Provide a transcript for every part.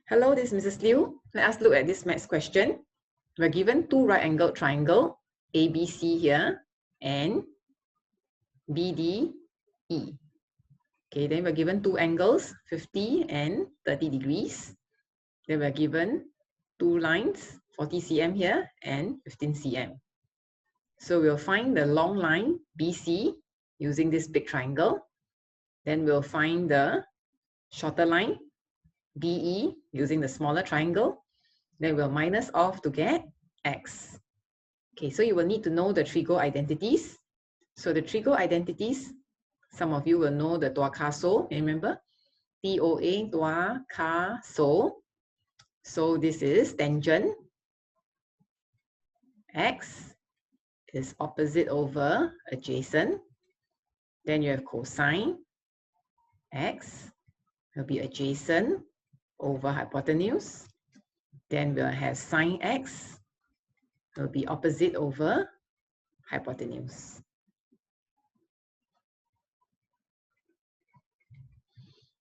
Hello, this is Mrs. Lew. Let us look at this maths question. We're given two right-angled triangle, ABC here and BDE. Okay, then we're given two angles, 50 and 30 degrees. Then we're given two lines, 40 cm here and 15 cm. So we'll find the long line BC using this big triangle. Then we'll find the shorter line BE using the smaller triangle. Then we'll minus off to get X. Okay, so you will need to know the trigo identities. So the trigo identities, some of you will know the Tua Ka So, remember? TOA, Tua Ka So. So this is tangent. X is opposite over adjacent. Then you have cosine. X will be adjacent over hypotenuse. Then we'll have sine X will be opposite over hypotenuse.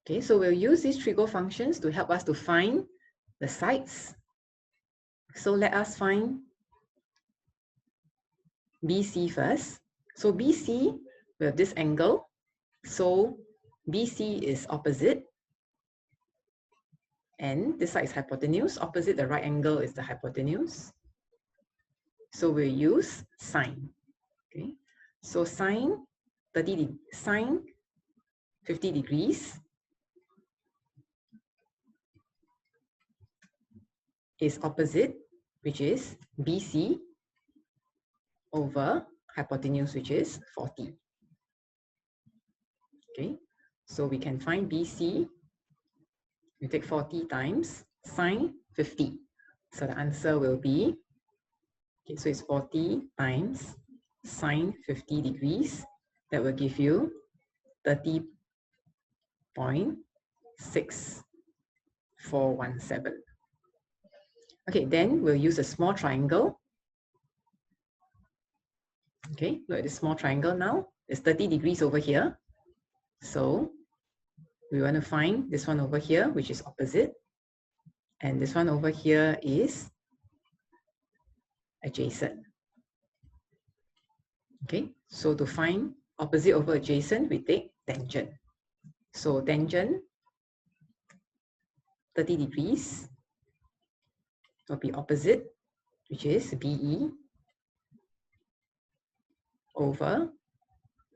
Okay, so we'll use these trigo functions to help us to find the sides. So let us find BC first. So BC, we have this angle. So BC is opposite. And this side is hypotenuse. Opposite the right angle is the hypotenuse. So we'll use sine. Okay. So sine 50 degrees is opposite, which is BC over hypotenuse, which is 40. Okay. So we can find BC. We take 40 times sine 50. So the answer will be, okay, so it's 40 times sine 50 degrees. That will give you 30.6417. Okay, then we'll use a small triangle. Okay, look at this small triangle now. There's 30 degrees over here. So we want to find this one over here, which is opposite. And this one over here is adjacent. Okay, so to find opposite over adjacent, we take tangent. So tangent 30 degrees will be opposite, which is BE over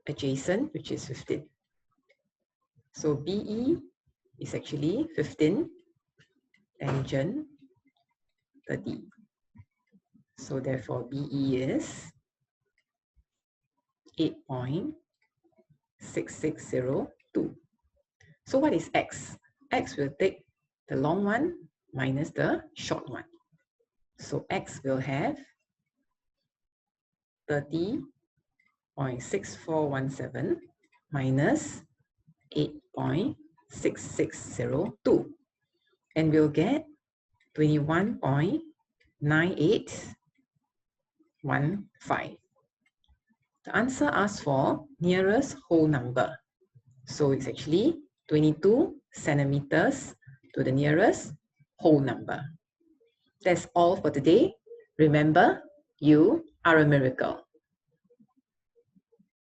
adjacent, which is 15. So BE is actually 15 tangent 30. So therefore BE is 8.6602. So what is X? X will take the long one minus the short one. So X will have 30.6417 minus 8.6602. And we'll get 21.9815. The answer asks for nearest whole number. So it's actually 22 centimeters to the nearest whole number. That's all for today. Remember, you are a miracle.